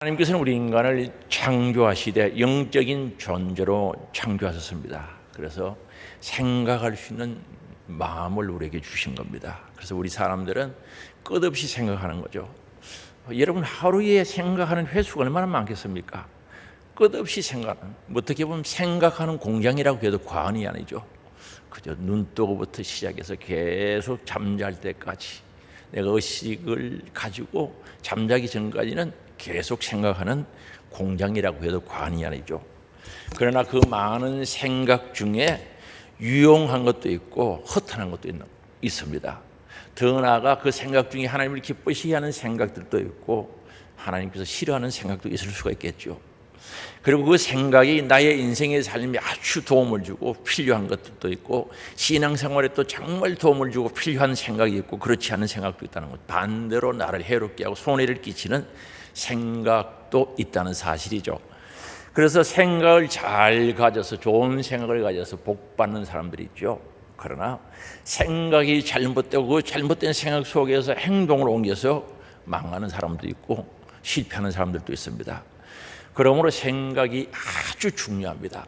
하나님께서는 우리 인간을 창조하시되 영적인 존재로 창조하셨습니다. 그래서 생각할 수 있는 마음을 우리에게 주신 겁니다. 그래서 우리 사람들은 끝없이 생각하는 거죠. 여러분, 하루에 생각하는 횟수가 얼마나 많겠습니까? 끝없이 생각하는, 어떻게 보면 생각하는 공장이라고 해도 과언이 아니죠. 그저 눈 뜨고부터 시작해서 계속 잠잘 때까지, 내가 의식을 가지고 잠자기 전까지는 계속 생각하는 공장이라고 해도 과언이 아니죠. 그러나 그 많은 생각 중에 유용한 것도 있고 허탄한 것도 있습니다. 더 나아가 그 생각 중에 하나님을 기쁘시게 하는 생각들도 있고 하나님께서 싫어하는 생각도 있을 수가 있겠죠. 그리고 그 생각이 나의 인생의 삶에 아주 도움을 주고 필요한 것들도 있고 신앙생활에 또 정말 도움을 주고 필요한 생각이 있고 그렇지 않은 생각도 있다는 것, 반대로 나를 해롭게 하고 손해를 끼치는 생각도 있다는 사실이죠. 그래서 생각을 잘 가져서 좋은 생각을 가져서 복 받는 사람들이 있죠. 그러나 생각이 잘못되고 그 잘못된 생각 속에서 행동을 옮겨서 망하는 사람도 있고 실패하는 사람들도 있습니다. 그러므로 생각이 아주 중요합니다.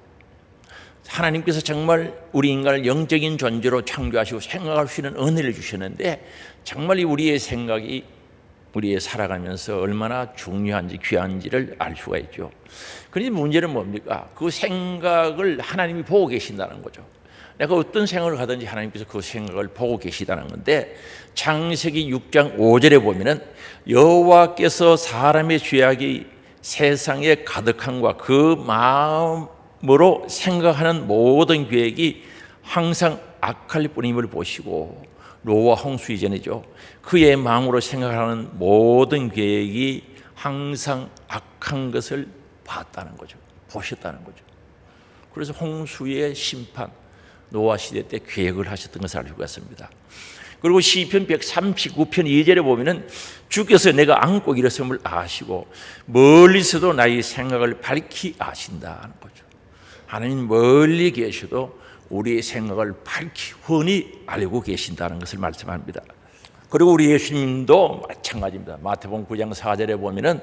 하나님께서 정말 우리 인간을 영적인 존재로 창조하시고 생각할 수 있는 은혜를 주셨는데 정말 우리의 생각이 우리의 살아가면서 얼마나 중요한지 귀한지를 알 수가 있죠. 그런데 문제는 뭡니까? 그 생각을 하나님이 보고 계신다는 거죠. 내가 어떤 생각을 하든지 하나님께서 그 생각을 보고 계시다는 건데, 창세기 6장 5절에 보면은 여호와께서 사람의 죄악이 세상에 가득함과 그 마음으로 생각하는 모든 계획이 항상 악할 뿐임을 보시고, 노아 홍수 이전이죠. 그의 마음으로 생각하는 모든 계획이 항상 악한 것을 봤다는 거죠. 보셨다는 거죠. 그래서 홍수의 심판, 노아 시대 때 계획을 하셨던 것을 알고 있습니다. 그리고 시편 139편 2절에 보면은 주께서 내가 안고 일어섬을 아시고 멀리서도 나의 생각을 밝히 아신다는 거죠. 하나님 멀리 계셔도 우리의 생각을 밝히 훤히 알고 계신다는 것을 말씀합니다. 그리고 우리 예수님도 마찬가지입니다. 마태복음 9장 4절에 보면은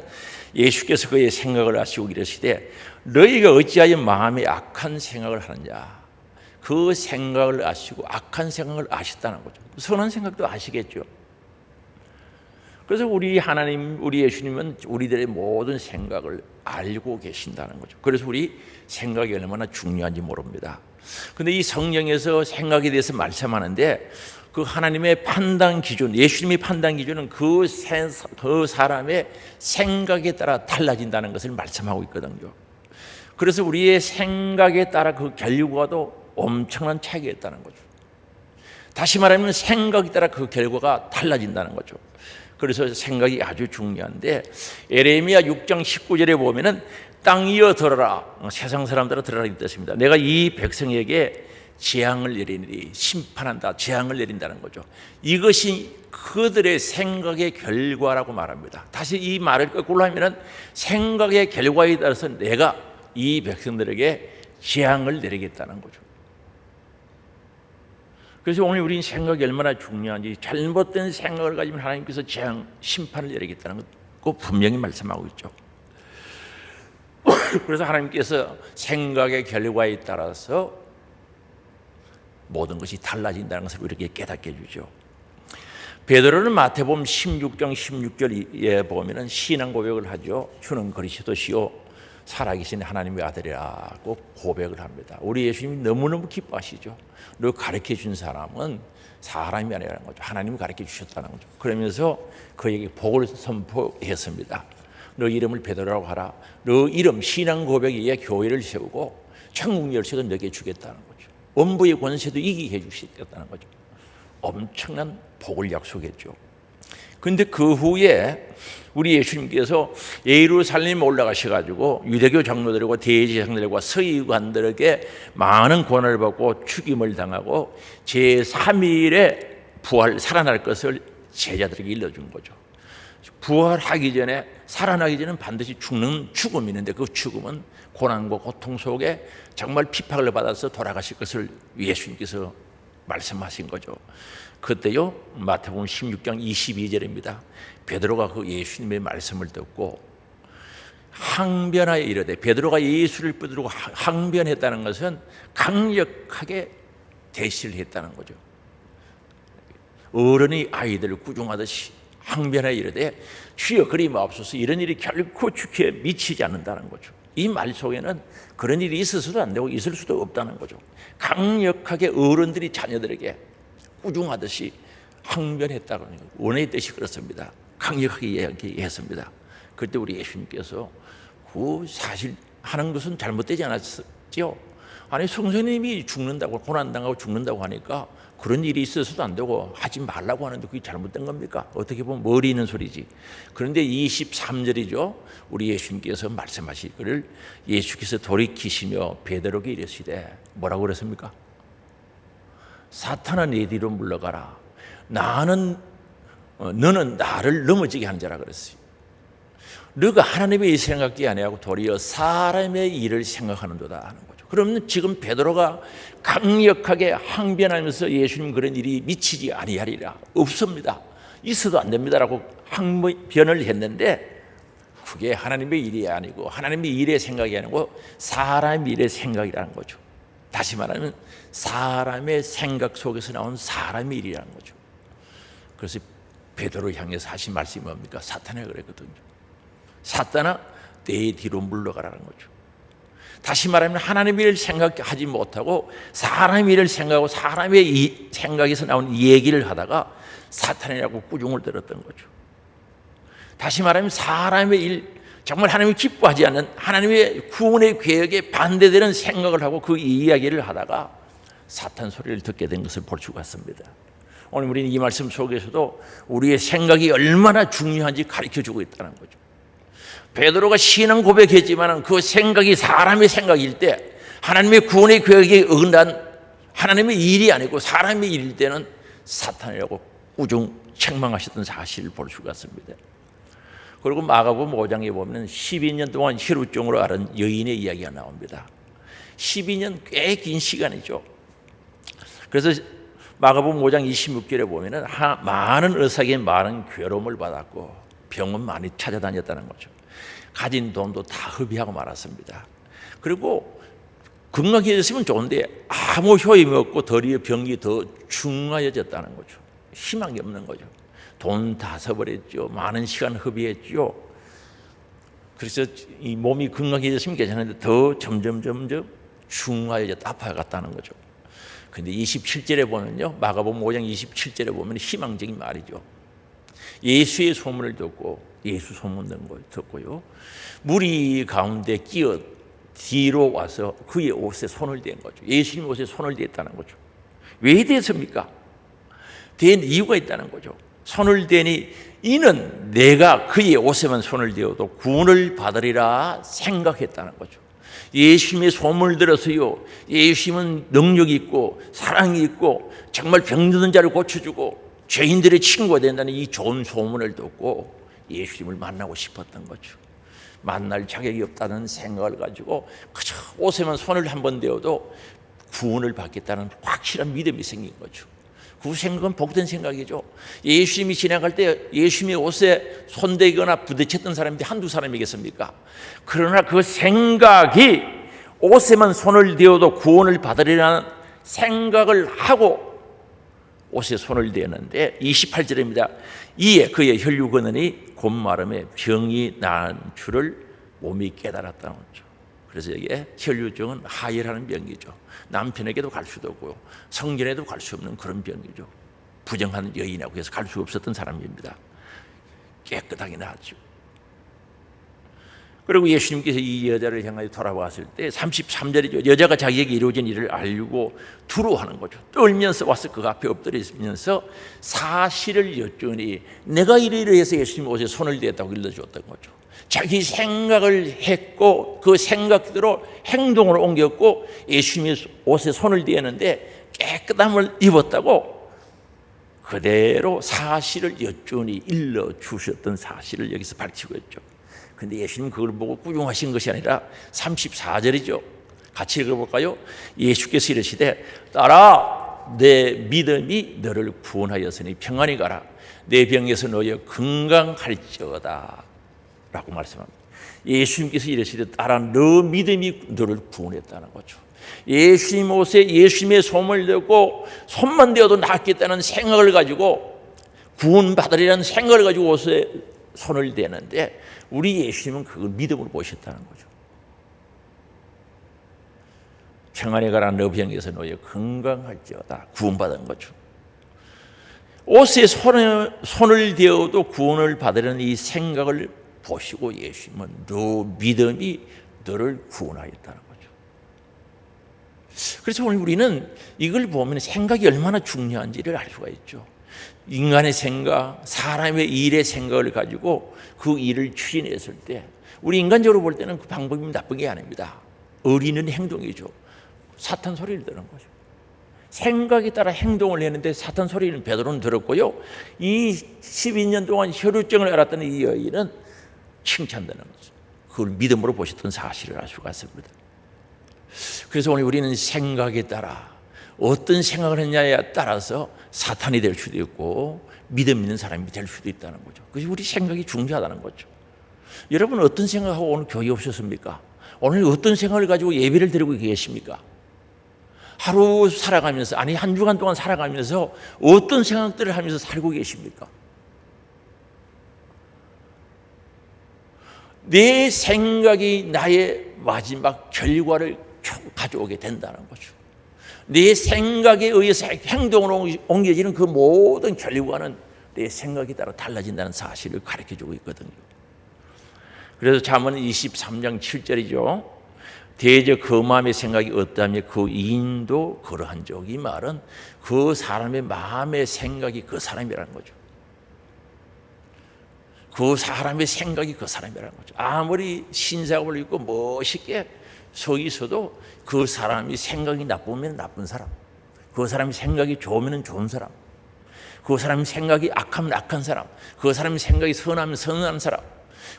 예수께서 그의 생각을 아시고 이르시되 너희가 어찌하여 마음에 악한 생각을 하느냐. 그 생각을 아시고 악한 생각을 아셨다는 거죠. 선한 생각도 아시겠죠. 그래서 우리 하나님, 우리 예수님은 우리들의 모든 생각을 알고 계신다는 거죠. 그래서 우리 생각이 얼마나 중요한지 모릅니다. 그런데 이 성경에서 생각에 대해서 말씀하는데 그 하나님의 판단 기준, 예수님의 판단 기준은 그 사람의 생각에 따라 달라진다는 것을 말씀하고 있거든요. 그래서 우리의 생각에 따라 그 결과도 엄청난 차이가 있다는 거죠. 다시 말하면 생각에 따라 그 결과가 달라진다는 거죠. 그래서 생각이 아주 중요한데 에레미야 6장 19절에 보면은 땅이여 들어라, 세상 사람들아 들어라 이 뜻입니다. 내가 이 백성에게 재앙을 내리니 심판한다, 재앙을 내린다는 거죠. 이것이 그들의 생각의 결과라고 말합니다. 다시 이 말을 거꾸로 하면은 생각의 결과에 따라서 내가 이 백성들에게 재앙을 내리겠다는 거죠. 그래서 오늘 우리는 생각이 얼마나 중요한지, 잘못된 생각을 가지면 하나님께서 재앙, 심판을 내리겠다는 거 분명히 말씀하고 있죠. 그래서 하나님께서 생각의 결과에 따라서 모든 것이 달라진다는 것을 우리에게 깨닫게 해주죠. 베드로는 마태복음 16장 16절에 보면은 신앙 고백을 하죠. 주는 그리스도시요 살아계신 하나님의 아들이라고 고백을 합니다. 우리 예수님이 너무너무 기뻐하시죠. 너 가르쳐 준 사람은 사람이 아니라는 거죠. 하나님이 가르쳐 주셨다는 거죠. 그러면서 그에게 복을 선포했습니다. 너 이름을 베드로라고 하라. 너 이름 신앙 고백에 의해 교회를 세우고 천국 열쇠도 너에게 주겠다는 거죠. 원부의 권세도 이기게 해주시겠다는 거죠. 엄청난 복을 약속했죠. 그런데 그 후에 우리 예수님께서 예루살렘에 올라가셔가지고 유대교 장로들과 대제사장들과 서기관들에게 많은 고난을 받고 죽임을 당하고 제3일에 살아날 것을 제자들에게 일러준 거죠. 부활하기 전에, 살아나기 전에는 반드시 죽는 죽음이 있는데 그 죽음은 고난과 고통 속에 정말 핍박을 받아서 돌아가실 것을 예수님께서 말씀하신 거죠. 그때요, 마태복음 16장 22절입니다. 베드로가 그 예수님의 말씀을 듣고 항변하여 이르되, 베드로가 예수를 붙들고 항변했다는 것은 강력하게 대시를 했다는 거죠. 어른이 아이들을 꾸중하듯이 항변하여 이르되 주여 그리 마옵소서, 이런 일이 결코 주께 미치지 않는다는 거죠. 이 말 속에는 그런 일이 있어서도 안 되고 있을 수도 없다는 거죠. 강력하게 어른들이 자녀들에게 꾸중하듯이 항변했다고 하는 거예요. 원의 뜻이 그렇습니다. 강력하게 이야기했습니다. 그때 우리 예수님께서 그 사실 하는 것은 잘못되지 않았죠. 아니 성도님이 죽는다고, 고난당하고 죽는다고 하니까 그런 일이 있어서도 안 되고 하지 말라고 하는데 그게 잘못된 겁니까? 어떻게 보면 머리 있는 소리지. 그런데 23절이죠. 우리 예수님께서 말씀하시기를, 예수께서 돌이키시며 베드로에게 이르시되 뭐라고 그랬습니까? 사탄아 내 뒤로 물러가라. 너는 나를 넘어지게 한 자라 그랬어요. 너가 하나님의 일 생각이 아니하고 도리어 사람의 일을 생각하는도다 하는 거죠. 그러면 지금 베드로가 강력하게 항변하면서 예수님 그런 일이 미치지 아니하리라, 없습니다, 있어도 안 됩니다라고 항변을 했는데, 그게 하나님의 일이 아니고 하나님의 일의 생각이 아니고 사람의 일의 생각이라는 거죠. 다시 말하면 사람의 생각 속에서 나온 사람의 일이라는 거죠. 그래서 베드로 향해서 하신 말씀이 뭡니까? 사탄이 그랬거든요. 사탄아 내 뒤로 물러가라는 거죠. 다시 말하면 하나님의 일을 생각하지 못하고 사람의 일을 생각하고 사람의 이 생각에서 나온 얘기를 하다가 사탄이라고 꾸중을 들었던 거죠. 다시 말하면 사람의 일, 정말 하나님이 기뻐하지 않는 하나님의 구원의 계획에 반대되는 생각을 하고 그 이야기를 하다가 사탄 소리를 듣게 된 것을 볼 수가 있습니다. 오늘 우리는 이 말씀 속에서도 우리의 생각이 얼마나 중요한지 가르쳐주고 있다는 거죠. 베드로가 신앙 고백했지만 그 생각이 사람의 생각일 때, 하나님의 구원의 계획에 어긋난 하나님의 일이 아니고 사람의 일일 때는 사탄이라고 꾸중 책망하셨던 사실을 볼 수가 있습니다. 그리고 마가복음 5장에 보면 12년 동안 혈우증으로 앓은 여인의 이야기가 나옵니다. 12년 꽤 긴 시간이죠. 그래서 마가복음 5장 26절에 보면 많은 의사에게 많은 괴로움을 받았고 병원 많이 찾아다녔다는 거죠. 가진 돈도 다 허비하고 말았습니다. 그리고 건강해졌으면 좋은데 아무 효임이 없고 도리어 병이 더 중하여졌다는 거죠. 희망이 없는 거죠. 돈 다 써버렸죠. 많은 시간 허비했죠. 그래서 이 몸이 건강해졌으면 괜찮은데 더 점점 중하여졌다, 아파갔다는 거죠. 근데 27절에 보면요, 마가복음 5장 27절에 보면 희망적인 말이죠. 예수의 소문을 듣고, 예수 소문 듣고요, 무리 가운데 끼어 뒤로 와서 그의 옷에 손을 댄 거죠. 예수님 옷에 손을 댔다는 거죠. 왜 댔습니까? 댄 이유가 있다는 거죠. 손을 대니 이는 내가 그의 옷에만 손을 대어도 구원을 받으리라 생각했다는 거죠. 예수님의 소문을 들어서요, 예수님은 능력이 있고 사랑이 있고 정말 병드는 자를 고쳐주고 죄인들의 친구가 된다는 이 좋은 소문을 듣고 예수님을 만나고 싶었던 거죠. 만날 자격이 없다는 생각을 가지고 그저 옷에만 손을 한번 대어도 구원을 받겠다는 확실한 믿음이 생긴 거죠. 그 생각은 복된 생각이죠. 예수님이 지나갈 때 예수님의 옷에 손대거나 부딪혔던 사람이 한두 사람이겠습니까? 그러나 그 생각이 옷에만 손을 대어도 구원을 받으리라는 생각을 하고 옷에 손을 대었는데 28절입니다. 이에 그의 혈류 근원이 곧 마름에 병이 나은 줄을 몸이 깨달았다는 거죠. 그래서 이게 혈류증은 하혈하는 병이죠. 남편에게도 갈 수도 없고 성전에도 갈 수 없는 그런 병이죠. 부정한 여인하고 해서 갈 수 없었던 사람입니다. 깨끗하게 나았죠. 그리고 예수님께서 이 여자를 향하여 돌아왔을 때 33절이죠. 여자가 자기에게 이루어진 일을 알고 두려워하는 거죠. 떨면서 와서 그 앞에 엎드리면서 사실을 여쭈니 내가 이러이러해서 예수님 옷에 손을 대었다고 일러주었던 거죠. 자기 생각을 했고 그 생각대로 행동으로 옮겼고 예수님의 옷에 손을 대었는데 깨끗함을 입었다고 그대로 사실을 여쭈니 일러주셨던 사실을 여기서 밝히고 있죠. 근데 예수님 그걸 보고 꾸중하신 것이 아니라 34절이죠. 같이 읽어볼까요? 예수께서 이르시되 딸아 내 믿음이 너를 구원하였으니 평안히 가라. 내 병에서 너여 건강할지어다 라고 말씀합니다. 예수님께서 이르시되 따라 너 믿음이 너를 구원했다는 거죠. 예수님 옷에 예수님의 손을 대고 손만 대어도 낫겠다는 생각을 가지고 구원받으리라는 생각을 가지고 옷에 손을 대는데 우리 예수님은 그걸 믿음으로 보셨다는 거죠. 평안에 가라 너 병에서 너희 건강할지어다 구원받은 거죠. 옷에 손을 대어도 구원을 받으려는 이 생각을 보시고 예수님은 너 믿음이 너를 구원하였다는 거죠. 그래서 오늘 우리는 이걸 보면 생각이 얼마나 중요한지를 알 수가 있죠. 인간의 생각, 사람의 일의 생각을 가지고 그 일을 추진했을 때 우리 인간적으로 볼 때는 그 방법이 나쁜 게 아닙니다. 어리는 행동이죠. 사탄 소리를 듣는 거죠. 생각에 따라 행동을 했는데 사탄 소리는 베드로는 들었고요. 이 12년 동안 혈루증을 앓았던 이 여인은 칭찬되는 거죠. 그걸 믿음으로 보셨던 사실을 알 수가 있습니다. 그래서 오늘 우리는 생각에 따라 어떤 생각을 했냐에 따라서 사탄이 될 수도 있고 믿음 있는 사람이 될 수도 있다는 거죠. 그래서 우리 생각이 중요하다는 거죠. 여러분 어떤 생각하고 오늘 교회 오셨습니까? 오늘 어떤 생각을 가지고 예배를 드리고 계십니까? 하루 살아가면서 아니 한 주간 동안 살아가면서 어떤 생각들을 하면서 살고 계십니까? 내 생각이 나의 마지막 결과를 가져오게 된다는 거죠. 내 생각에 의해서 행동으로 옮겨지는 그 모든 결과는 내 생각에 따라 달라진다는 사실을 가르쳐주고 있거든요. 그래서 잠언 23장 7절이죠. 대저 그 마음의 생각이 어떠하며 그 인도 그러한 적. 이 말은 그 사람의 마음의 생각이 그 사람이라는 거죠. 그 사람의 생각이 그 사람이라는 거죠. 아무리 신사업을 입고 멋있게 서 있어도 그 사람이 생각이 나쁘면 나쁜 사람, 그 사람이 생각이 좋으면 좋은 사람, 그 사람이 생각이 악하면 악한 사람, 그 사람이 생각이 선하면 선한 사람,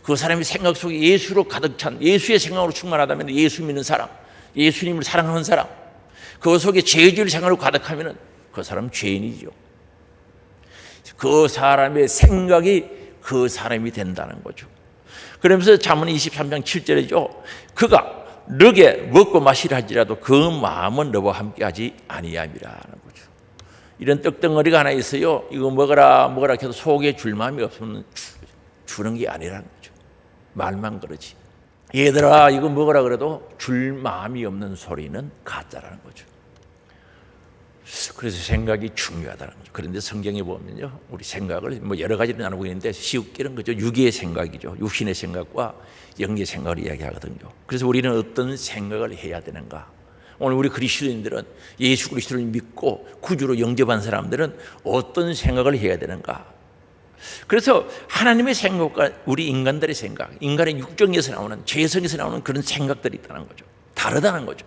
그 사람이 생각 속에 예수로 가득 찬 예수의 생각으로 충만하다면 예수 믿는 사람, 예수님을 사랑하는 사람, 그 속에 죄질 생각으로 가득하면 그 사람은 죄인이죠. 그 사람의 생각이 그 사람이 된다는 거죠. 그러면서 잠언 23장 7절이죠. 그가 너게 먹고 마시라 할지라도 그 마음은 너와 함께하지 아니함이라는 거죠. 이런 떡덩어리가 하나 있어요. 이거 먹어라 먹어라 해도 속에 줄 마음이 없으면 주는 게 아니라는 거죠. 말만 그러지. 얘들아 이거 먹어라 그래도 줄 마음이 없는 소리는 가짜라는 거죠. 그래서 생각이 중요하다는 거죠. 그런데 성경에 보면요, 우리 생각을 뭐 여러 가지로 나누고 있는데 쉽게는 그죠, 육의 생각이죠. 육신의 생각과 영의 생각을 이야기하거든요. 그래서 우리는 어떤 생각을 해야 되는가? 오늘 우리 그리스도인들은 예수 그리스도를 믿고 구주로 영접한 사람들은 어떤 생각을 해야 되는가? 그래서 하나님의 생각과 우리 인간들의 생각, 인간의 육정에서 나오는 죄성에서 나오는 그런 생각들이 있다는 거죠. 다르다는 거죠.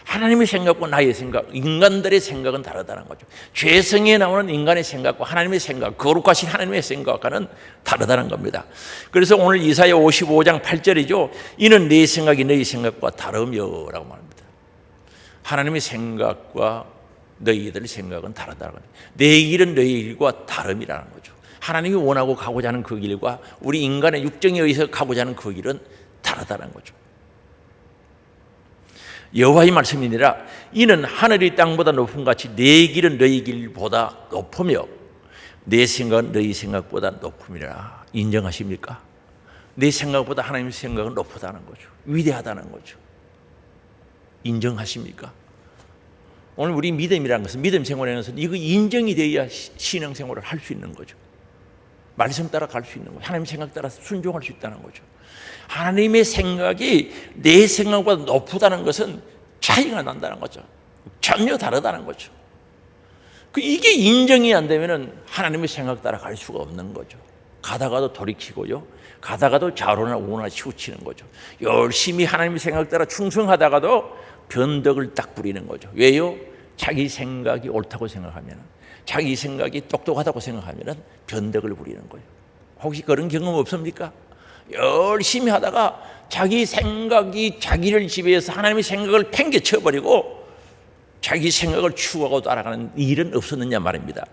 하나님의 생각과 나의 생각, 인간들의 생각은 다르다는 거죠. 죄성에 나오는 인간의 생각과 하나님의 생각, 거룩하신 하나님의 생각과는 다르다는 겁니다. 그래서 오늘 이사야 55장 8절이죠. 이는 내 생각이 너희 생각과 다르며라고 말합니다. 하나님의 생각과 너희들 생각은 다르다는 거죠. 내 길은 너희 길과 다름이라는 거죠. 하나님이 원하고 가고자 하는 그 길과 우리 인간의 육정에 의해서 가고자 하는 그 길은 다르다는 거죠. 여호와의 말씀이니라. 이는 하늘이 땅보다 높은 같이 내 길은 너희 길보다 높으며 내 생각은 너희 생각보다 높음이라. 인정하십니까? 내 생각보다 하나님의 생각은 높다는 거죠. 위대하다는 거죠. 인정하십니까? 오늘 우리 믿음이라는 것은, 믿음 생활하는 것은 이거 인정이 돼야 신앙생활을 할 수 있는 거죠. 말씀 따라 갈 수 있는 거죠. 하나님 생각 따라 순종할 수 있다는 거죠. 하나님의 생각이 내 생각보다 높다는 것은 차이가 난다는 거죠. 전혀 다르다는 거죠. 이게 인정이 안 되면 하나님의 생각 따라 갈 수가 없는 거죠. 가다가도 돌이키고요, 가다가도 좌로나 우로나 치우치는 거죠. 열심히 하나님의 생각 따라 충성하다가도 변덕을 딱 부리는 거죠. 왜요? 자기 생각이 옳다고 생각하면, 자기 생각이 똑똑하다고 생각하면 변덕을 부리는 거예요. 혹시 그런 경험 없습니까? 열심히 하다가 자기 생각이 자기를 지배해서 하나님의 생각을 팽개쳐버리고 자기 생각을 추구하고 따라가는 일은 없었느냐 말입니다.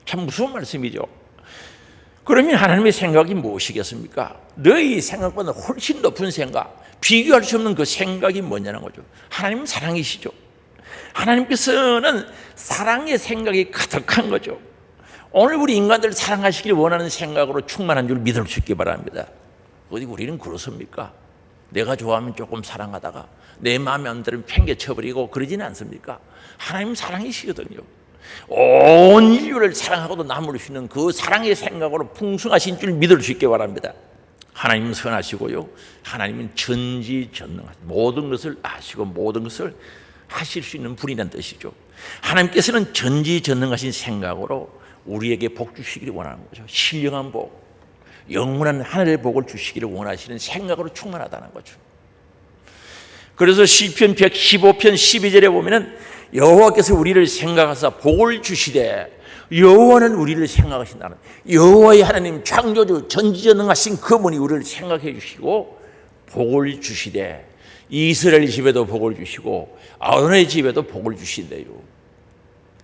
참 무서운 말씀이죠. 그러면 하나님의 생각이 무엇이겠습니까? 너희 생각보다 훨씬 높은 생각, 비교할 수 없는 그 생각이 뭐냐는 거죠. 하나님은 사랑이시죠. 하나님께서는 사랑의 생각이 가득한 거죠. 오늘 우리 인간들 사랑하시길 원하는 생각으로 충만한 줄 믿을 수 있기 바랍니다. 어디 우리는 그렇습니까? 내가 좋아하면 조금 사랑하다가 내 마음에 안 들으면 팽개쳐버리고 그러지는 않습니까? 하나님 사랑이시거든요. 온 인류를 사랑하고도 남을 수 있는 그 사랑의 생각으로 풍성하신 줄 믿을 수 있기 바랍니다. 하나님은 선하시고요, 하나님은 전지전능하시고 모든 것을 아시고 모든 것을 하실 수 있는 분이라는 뜻이죠. 하나님께서는 전지전능하신 생각으로 우리에게 복 주시기를 원하는 거죠. 신령한 복, 영원한 하늘의 복을 주시기를 원하시는 생각으로 충만하다는 거죠. 그래서 시편 115편 12절에 보면은 여호와께서 우리를 생각하사 복을 주시되, 여호와는 우리를 생각하신다는, 여호와의 하나님 창조주 전지전능하신 그분이 우리를 생각해 주시고 복을 주시되, 이스라엘 집에도 복을 주시고 아론의 집에도 복을 주신대요.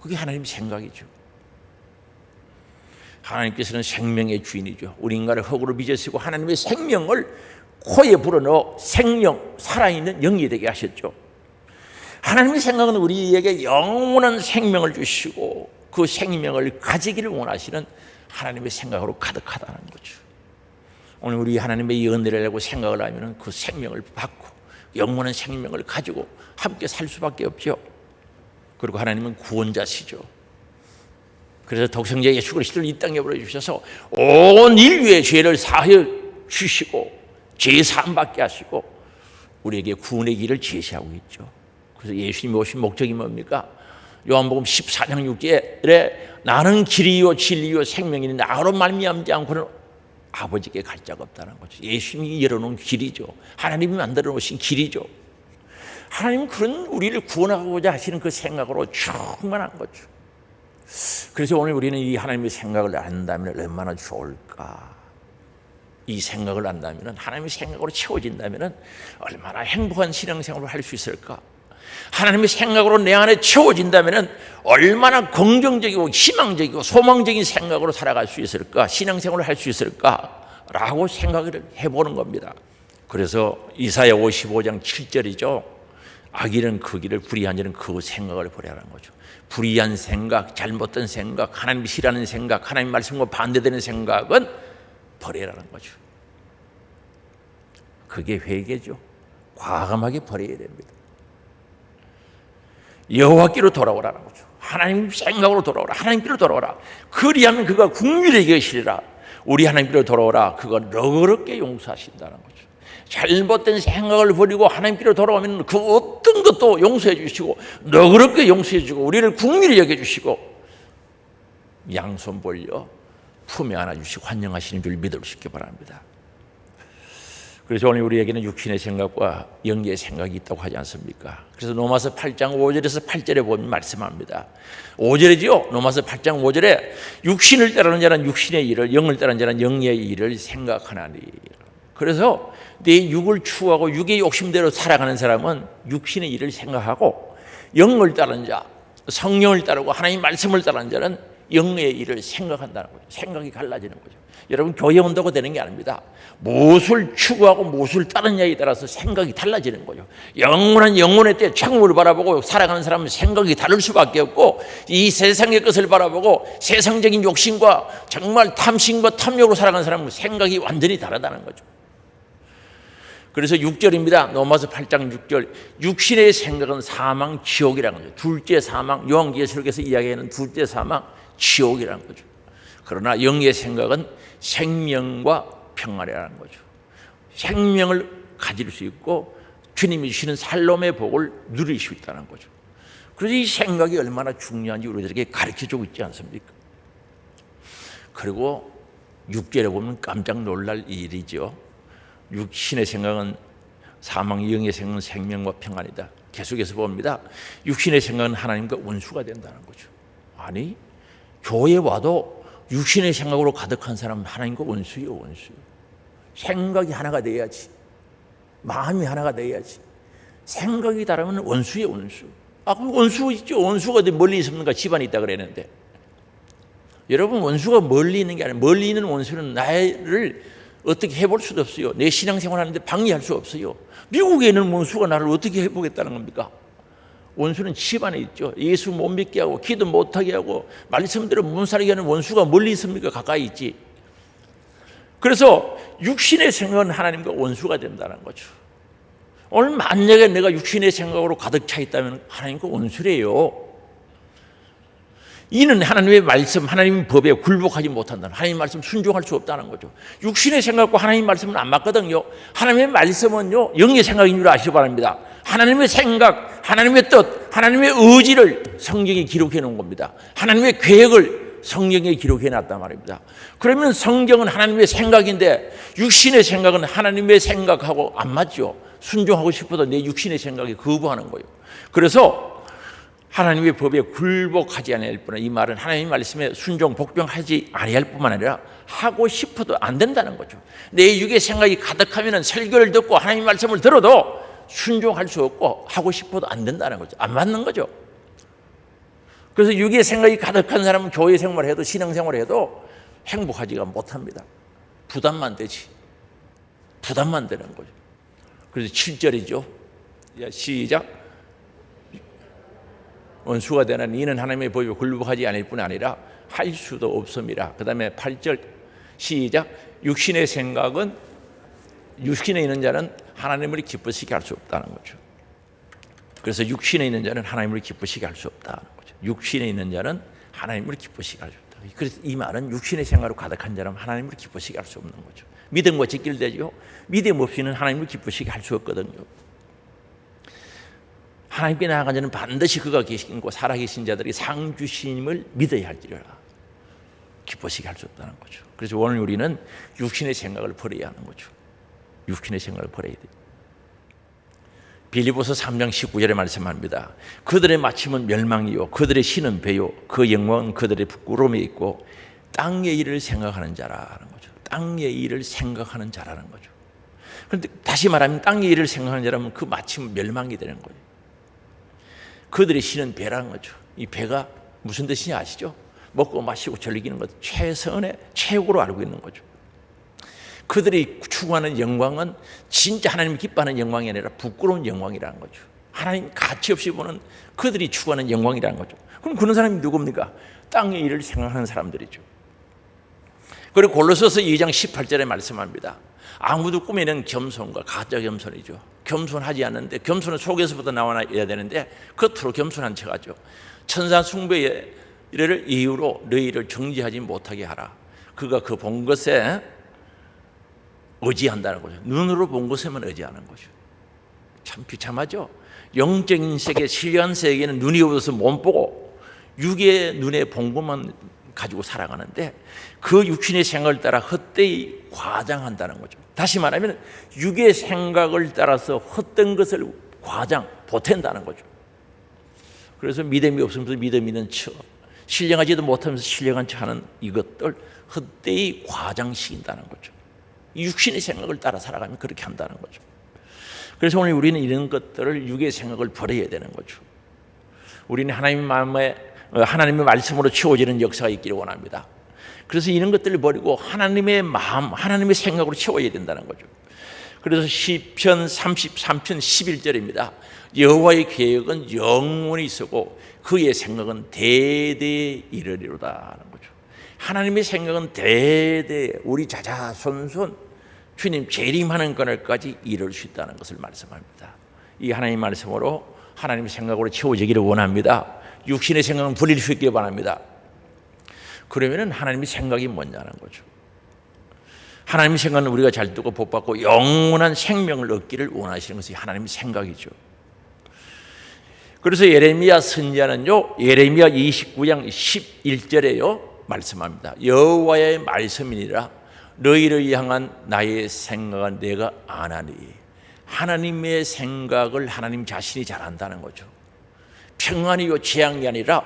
그게 하나님 생각이죠. 하나님께서는 생명의 주인이죠. 우리 인간을 흙으로 빚으시고 하나님의 생명을 코에 불어넣어 생명, 살아있는 영이 되게 하셨죠. 하나님의 생각은 우리에게 영원한 생명을 주시고 그 생명을 가지기를 원하시는 하나님의 생각으로 가득하다는 거죠. 오늘 우리 하나님의 은혜를 알고 생각을 하면 그 생명을 받고 영원한 생명을 가지고 함께 살 수밖에 없죠. 그리고 하나님은 구원자시죠. 그래서 독생자 예수 그리스도를 이 땅에 보내주셔서 온 인류의 죄를 사하여 주시고 죄 사함 받게 하시고 우리에게 구원의 길을 제시하고 있죠. 그래서 예수님이 오신 목적이 뭡니까? 요한복음 14장 6절에 나는 길이요 진리요 생명이니 나로 말미암지 않고는 아버지께 갈 자가 없다는 거죠. 예수님이 열어놓은 길이죠. 하나님이 만들어 놓으신 길이죠. 하나님은 그런 우리를 구원하고자 하시는 그 생각으로 충만한 거죠. 그래서 오늘 우리는 이 하나님의 생각을 안다면 얼마나 좋을까? 이 생각을 안다면, 하나님의 생각으로 채워진다면 얼마나 행복한 신앙생활을 할 수 있을까? 하나님의 생각으로 내 안에 채워진다면 얼마나 긍정적이고 희망적이고 소망적인 생각으로 살아갈 수 있을까? 신앙생활을 할 수 있을까? 라고 생각을 해보는 겁니다. 그래서 이사야 55장 7절이죠. 악인은 그 길을, 불의한 자는 그 생각을 버리라는 거죠. 불의한 생각, 잘못된 생각, 하나님 싫어하는 생각, 하나님 말씀과 반대되는 생각은 버리라는 거죠. 그게 회개죠. 과감하게 버려야 됩니다. 여호와께로 돌아오라는 거죠. 하나님 생각으로 돌아오라. 하나님께로 돌아오라. 그리하면 그가 긍휼히 여기시리라. 우리 하나님께로 돌아오라. 그가 너그럽게 용서하신다는 거죠. 잘못된 생각을 버리고 하나님께로 돌아오면 그 어떤 것도 용서해 주시고 너그럽게 용서해 주시고 우리를 긍휼히 여겨주시고 양손 벌려 품에 안아주시고 환영하시는 줄 믿을 수 있기 바랍니다. 그래서 오늘 우리에게는 육신의 생각과 영계의 생각이 있다고 하지 않습니까? 그래서 로마서 8장 5절에서 8절에 보면 말씀합니다. 5절이죠. 로마서 8장 5절에 육신을 따르는 자는 육신의 일을, 영을 따르는 자는 영의 일을 생각하나니. 그래서 내 육을 추구하고 육의 욕심대로 살아가는 사람은 육신의 일을 생각하고, 영을 따르는 자, 성령을 따르고 하나님 말씀을 따르는 자는 영의 일을 생각한다는 거죠. 생각이 갈라지는 거죠. 여러분, 교회 온다고 되는 게 아닙니다. 무엇을 추구하고 무엇을 따르냐에 따라서 생각이 달라지는 거죠. 영원한 영혼의 때 창문을 바라보고 살아가는 사람은 생각이 다를 수밖에 없고, 이 세상의 것을 바라보고 세상적인 욕심과 정말 탐심과 탐욕으로 살아가는 사람은 생각이 완전히 다르다는 거죠. 그래서 6절입니다. 로마서 8장 6절. 육신의 생각은 사망, 지옥이라는 거죠. 둘째 사망, 요한계시록에서 이야기하는 둘째 사망, 지옥이라는 거죠. 그러나 영의 생각은 생명과 평안이라는 거죠. 생명을 가질 수 있고 주님이 주시는 살롬의 복을 누릴 수 있다는 거죠. 그래서 이 생각이 얼마나 중요한지 우리들에게 가르쳐주고 있지 않습니까? 그리고 6절에 보면 깜짝 놀랄 일이죠. 육신의 생각은 사망, 영의 생각은 생명과 평안이다. 계속해서 봅니다. 육신의 생각은 하나님과 원수가 된다는 거죠. 아니, 교회에 와도 육신의 생각으로 가득한 사람은 하나님과 원수예요, 원수. 생각이 하나가 돼야지. 마음이 하나가 돼야지. 생각이 다르면 원수예요, 원수. 그 원수 있죠. 원수가 어디 멀리 있습니까? 집안에 있다 그랬는데. 여러분, 원수가 멀리 있는 게 아니라 멀리 있는 원수는 나를 어떻게 해볼 수도 없어요. 내 신앙생활하는데 방해할 수 없어요. 미국에 있는 원수가 나를 어떻게 해보겠다는 겁니까? 원수는 집 안에 있죠. 예수 못 믿게 하고 기도 못하게 하고 말씀대로 몸살게 하는 원수가 멀리 있습니까? 가까이 있지. 그래서 육신의 생각은 하나님과 원수가 된다는 거죠. 오늘 만약에 내가 육신의 생각으로 가득 차 있다면 하나님과 원수래요. 이는 하나님의 말씀, 하나님의 법에 굴복하지 못한다는, 하나님의 말씀 순종할 수 없다는 거죠. 육신의 생각과 하나님의 말씀은 안 맞거든요. 하나님의 말씀은요, 영의 생각인 줄 아시기 바랍니다. 하나님의 생각, 하나님의 뜻, 하나님의 의지를 성경에 기록해 놓은 겁니다. 하나님의 계획을 성경에 기록해 놨단 말입니다. 그러면 성경은 하나님의 생각인데 육신의 생각은 하나님의 생각하고 안 맞죠. 순종하고 싶어도 내 육신의 생각에 거부하는 거예요. 그래서 하나님의 법에 굴복하지 아니할 뿐, 이 말은 하나님의 말씀에 순종 복종하지 아니할 뿐만 아니라 하고 싶어도 안 된다는 거죠. 내 육의 생각이 가득하면 설교를 듣고 하나님의 말씀을 들어도 순종할 수 없고 하고 싶어도 안 된다는 거죠. 안 맞는 거죠. 그래서 육의 생각이 가득한 사람은 교회 생활해도 신앙생활해도 행복하지가 못합니다. 부담만 되지. 부담만 되는 거죠. 그래서 7절이죠. 시작. 원수가 되는 이는 하나님의 법에 굴복하지 않을 뿐 아니라 할 수도 없음이라. 그 다음에 8절 시작. 육신의 생각은, 육신에 있는 자는 하나님을 기쁘시게 할 수 없다는 거죠. 그래서 육신에 있는 자는 하나님을 기쁘시게 할 수 없다는 거죠. 육신에 있는 자는 하나님을 기쁘시게 할 수 없다. 그래서 이 말은 육신의 생각으로 가득한 자는 하나님을 기쁘시게 할 수 없는 거죠. 믿음과 직결되죠. 믿음 없이는 하나님을 기쁘시게 할 수 없거든요. 하나님께 나아간 자는 반드시 그가 계신 곳 살아계신 자들이 상 주심을 믿어야 할지라. 기쁘시게 할 수 없다는 거죠. 그래서 오늘 우리는 육신의 생각을 버려야 하는 거죠. 육신의 생각을 버려야 돼요. 빌립보서 3장 19절에 말씀합니다. 그들의 마침은 멸망이요 그들의 신은 배요 그 영광은 그들의 부끄러움에 있고 땅의 일을 생각하는 자라는 거죠. 땅의 일을 생각하는 자라는 거죠. 그런데 다시 말하면 땅의 일을 생각하는 자라면 그 마침은 멸망이 되는 거예요. 그들의 신은 배라는 거죠. 이 배가 무슨 뜻인지 아시죠? 먹고 마시고 즐기는 것 최선의 최고로 알고 있는 거죠. 그들이 추구하는 영광은 진짜 하나님 기뻐하는 영광이 아니라 부끄러운 영광이라는 거죠. 하나님 가치 없이 보는 그들이 추구하는 영광이라는 거죠. 그럼 그런 사람이 누굽니까? 땅의 일을 생각하는 사람들이죠. 그리고 골로새서 2장 18절에 말씀합니다. 아무도 꾸미는 겸손과 가짜 겸손이죠. 겸손하지 않는데, 겸손은 속에서부터 나와야 되는데 겉으로 겸손한 척하죠. 천사 숭배의 이를 이유로 너희를 정죄하지 못하게 하라. 그가 그 본 것에 의지한다는 거죠. 눈으로 본 것에만 의지하는 거죠. 참 비참하죠. 영적인 세계, 신령한 세계는 눈이 없어서 못 보고 육의 눈에 본 것만 가지고 살아가는데 그 육신의 생각을 따라 헛되이 과장한다는 거죠. 다시 말하면 육의 생각을 따라서 헛된 것을 보탠다는 거죠. 그래서 믿음이 없으면서 믿음 있는 척, 신령하지도 못하면서 신령한 척 하는 이것들 헛되이 과장시킨다는 거죠. 육신의 생각을 따라 살아가면 그렇게 한다는 거죠. 그래서 오늘 우리는 이런 것들을 육의 생각을 버려야 되는 거죠. 우리는 하나님의 마음에 하나님의 말씀으로 채워지는 역사가 있기를 원합니다. 그래서 이런 것들을 버리고 하나님의 마음, 하나님의 생각으로 채워야 된다는 거죠. 그래서 시편 33편 11절입니다. 여호와의 계획은 영원히 있고 그의 생각은 대대에 이르리로다 하는 거죠. 하나님의 생각은 대대 우리 자자손손 주님 재림하는 그날까지 이룰 수 있다는 것을 말씀합니다. 이 하나님의 말씀으로 하나님의 생각으로 채워지기를 원합니다. 육신의 생각은 버릴 수 있기를 바랍니다. 그러면 하나님의 생각이 뭐냐는 거죠. 하나님의 생각은 우리가 잘 듣고 복받고 영원한 생명을 얻기를 원하시는 것이 하나님의 생각이죠. 그래서 예레미야 선지자는요, 예레미야 29장 11절에요 말씀합니다. 여호와의 말씀이니라 너희를 향한 나의 생각은 내가 아나니. 하나님의 생각을 하나님 자신이 잘 안다는 거죠. 평안이요 재앙이 아니라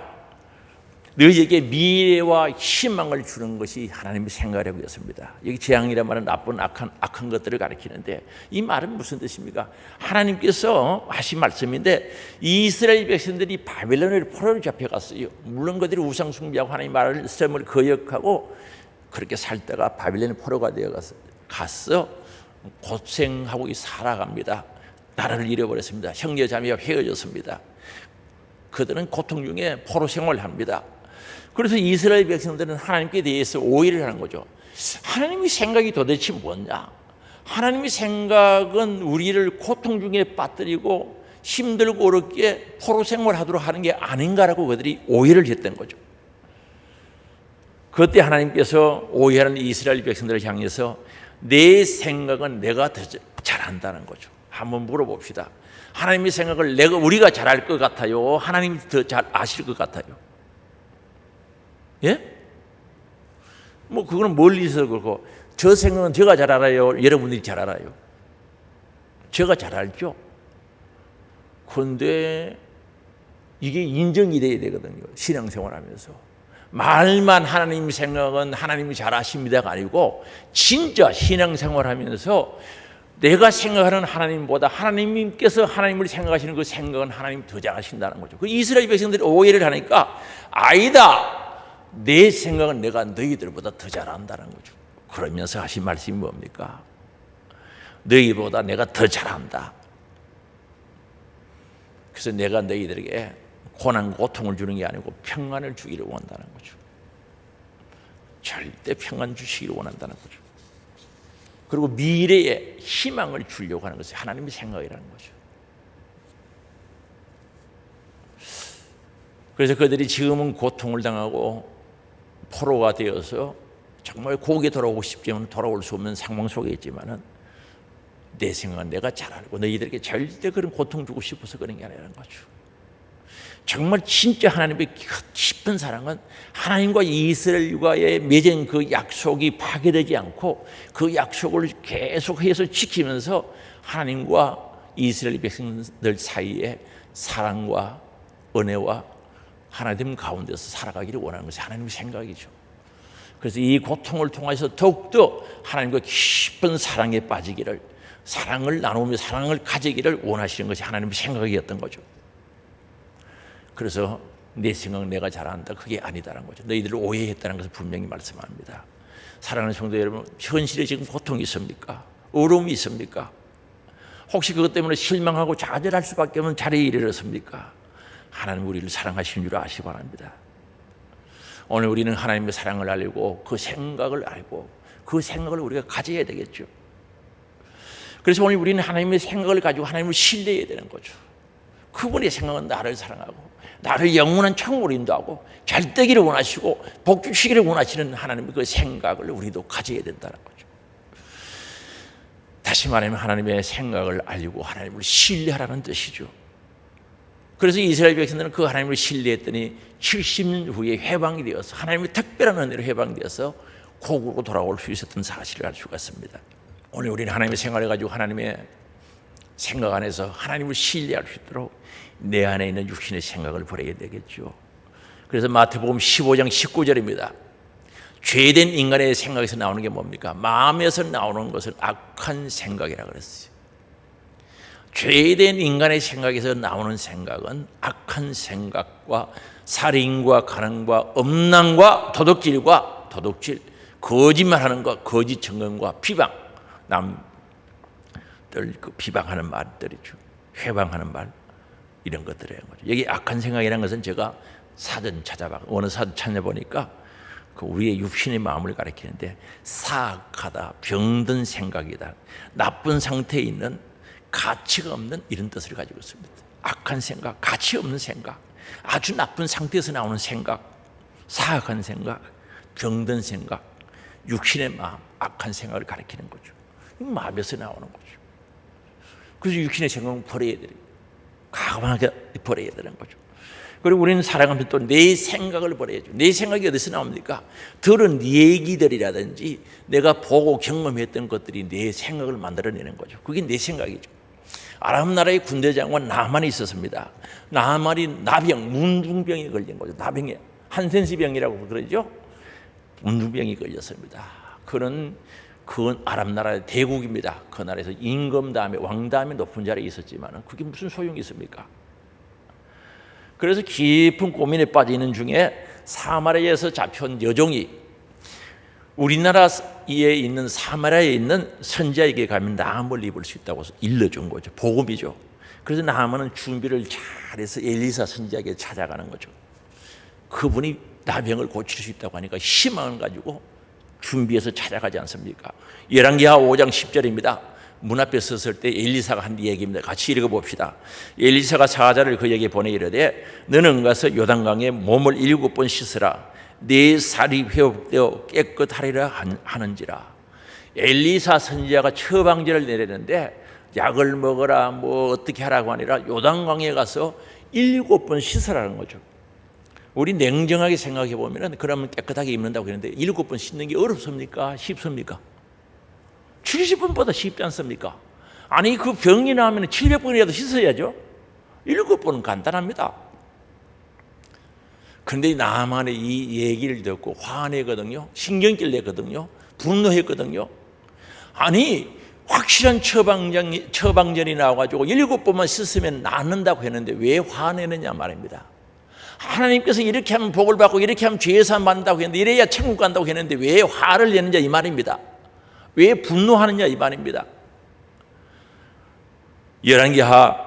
너희에게 미래와 희망을 주는 것이 하나님의 생각이라고 했습니다. 여기 재앙이란 말은 나쁜 악한 것들을 가리키는데 이 말은 무슨 뜻입니까? 하나님께서 하신 말씀인데 이스라엘 백성들이 바벨론의 포로로 잡혀갔어요. 물론 그들이 우상 숭배하고 하나님 말씀을 거역하고 그렇게 살다가 바벨론의 포로가 되어갔어. 고생하고 살아갑니다. 나라를 잃어버렸습니다. 형제 자매와 헤어졌습니다. 그들은 고통 중에 포로 생활을 합니다. 그래서 이스라엘 백성들은 하나님께 대해서 오해를 하는 거죠. 하나님의 생각이 도대체 뭐냐? 하나님의 생각은 우리를 고통 중에 빠뜨리고 힘들고 어렵게 포로 생활하도록 하는 게 아닌가라고 그들이 오해를 했던 거죠. 그때 하나님께서 오해하는 이스라엘 백성들을 향해서 내 생각은 내가 더 잘한다는 거죠. 한번 물어봅시다. 하나님의 생각을 우리가 잘할 것 같아요? 하나님이 더 잘 아실 것 같아요? 예? 뭐 그거는 멀리서 그렇고 저 생각은 제가 잘 알아요? 여러분들이 잘 알아요? 제가 잘 알죠? 그런데 이게 인정이 돼야 되거든요. 신앙생활하면서 말만 하나님 생각은 하나님이 잘 아십니다가 아니고 진짜 신앙생활하면서 내가 생각하는 하나님보다 하나님께서 하나님을 생각하시는 그 생각은 하나님 더 잘하신다는 거죠. 그 이스라엘 백성들이 오해를 하니까 아니다. 내 생각은 내가 너희들보다 더 잘한다는 거죠. 그러면서 하신 말씀이 뭡니까? 너희보다 내가 더 잘한다. 그래서 내가 너희들에게 고난, 고통을 주는 게 아니고 평안을 주기를 원한다는 거죠. 절대 평안 주시기를 원한다는 거죠. 그리고 미래에 희망을 주려고 하는 것이 하나님의 생각이라는 거죠. 그래서 그들이 지금은 고통을 당하고 포로가 되어서 정말 고국에 돌아오고 싶지만 돌아올 수 없는 상황 속에 있지만은 내 생각은 내가 잘 알고 너희들에게 절대 그런 고통 주고 싶어서 그런 게 아니라는 거죠. 정말 진짜 하나님의 깊은 사랑은 하나님과 이스라엘과의 맺은 그 약속이 파괴되지 않고 그 약속을 계속해서 지키면서 하나님과 이스라엘 백성들 사이에 사랑과 은혜와 하나님 가운데서 살아가기를 원하는 것이 하나님의 생각이죠. 그래서 이 고통을 통해서 더욱더 하나님과 깊은 사랑에 빠지기를, 사랑을 나누며 사랑을 가지기를 원하시는 것이 하나님의 생각이었던 거죠. 그래서 내 생각은 내가 잘한다, 그게 아니다라는 거죠. 너희들을 오해했다는 것을 분명히 말씀합니다. 사랑하는 성도 여러분, 현실에 지금 고통이 있습니까? 어려움이 있습니까? 혹시 그것 때문에 실망하고 좌절할 수밖에 없는 자리에 이르렀습니까? 하나님 우리를 사랑하시는 줄 아시기 바랍니다. 오늘 우리는 하나님의 사랑을 알고 그 생각을 알고 그 생각을 우리가 가져야 되겠죠. 그래서 오늘 우리는 하나님의 생각을 가지고 하나님을 신뢰해야 되는 거죠. 그분의 생각은 나를 사랑하고 나를 영원한 천국으로 인도하고 잘 되기를 원하시고 복 주시기를 원하시는 하나님의 그 생각을 우리도 가져야 된다는 거죠. 다시 말하면 하나님의 생각을 알고 하나님을 신뢰하라는 뜻이죠. 그래서 이스라엘 백성들은 그 하나님을 신뢰했더니 70년 후에 해방이 되어서 하나님의 특별한 은혜로 해방되어서 고국으로 돌아올 수 있었던 사실을 알 수가 있습니다. 오늘 우리는 하나님의 생각을 가지고 하나님의 생각 안에서 하나님을 신뢰할 수 있도록 내 안에 있는 육신의 생각을 버려야 되겠죠. 그래서 마태복음 15장 19절입니다. 죄된 인간의 생각에서 나오는 게 뭡니까? 마음에서 나오는 것은 악한 생각이라고 그랬어요. 죄된 인간의 생각에서 나오는 생각은 악한 생각과 살인과 가늠과 음란과 도둑질, 거짓말하는 것, 거짓 증언과 비방, 남들 비방하는 말들이죠. 회방하는 말, 이런 것들이에요. 여기 악한 생각이라는 것은 제가 사전 찾아봤고 어느 사전 찾아보니까 그 우리의 육신의 마음을 가리키는데 사악하다, 병든 생각이다, 나쁜 상태에 있는 가치가 없는 이런 뜻을 가지고 있습니다. 악한 생각, 가치 없는 생각, 아주 나쁜 상태에서 나오는 생각, 사악한 생각, 병든 생각, 육신의 마음, 악한 생각을 가리키는 거죠. 마음에서 나오는 거죠. 그래서 육신의 생각은 버려야 돼요. 과감하게 버려야 되는 거죠. 그리고 우리는 살아가면서 또 내 생각을 버려야죠. 내 생각이 어디서 나옵니까? 들은 얘기들이라든지 내가 보고 경험했던 것들이 내 생각을 만들어내는 거죠. 그게 내 생각이죠. 아람 나라의 군대 장관 나만이 있었습니다. 나만이 나병, 문둥병에 걸린 거죠. 나병에 한센시 병이라고 그러죠. 문둥병이 걸렸습니다. 그건 아랍 나라의 대국입니다. 그 나라에서 임금 다음에 왕 다음에 높은 자리에 있었지만 그게 무슨 소용이 있습니까? 그래서 깊은 고민에 빠지는 중에 사마리아에서 잡혀온 여종이 우리나라에 있는 사마리아에 있는 선지자에게 가면 나음을 입을 수 있다고 일러준 거죠. 복음이죠. 그래서 나아만은 준비를 잘해서 엘리사 선지자에게 찾아가는 거죠. 그분이 나병을 고칠 수 있다고 하니까 희망을 가지고 준비해서 찾아가지 않습니까? 열왕기하 5장 10절입니다. 문 앞에 섰을 때 엘리사가 한 얘기입니다. 같이 읽어봅시다. 엘리사가 사자를 그에게 보내 이르되 너는 가서 요단강에 몸을 7번 씻으라. 네 살이 회복되어 깨끗하리라 하는지라. 엘리사 선지자가 처방전을 내리는데 약을 먹어라 뭐 어떻게 하라고 아니라 요단강에 가서 7번 씻으라는 거죠. 우리 냉정하게 생각해 보면 그러면 깨끗하게 입는다고 했는데 7번 씻는 게 어렵습니까? 쉽습니까? 70번보다 쉽지 않습니까? 아니 그 병이 나면 700번이라도 씻어야죠. 7번은 간단합니다. 그런데 나만의 이 얘기를 듣고 화내거든요. 신경질 내거든요. 분노했거든요. 아니 확실한 처방전이 나와가지고 7번만 씻으면 낫는다고 했는데 왜 화내느냐 말입니다. 하나님께서 이렇게 하면 복을 받고 이렇게 하면 죄사함 받는다고 했는데 이래야 천국 간다고 했는데 왜 화를 내느냐 이 말입니다. 왜 분노하느냐 이 말입니다. 열왕기하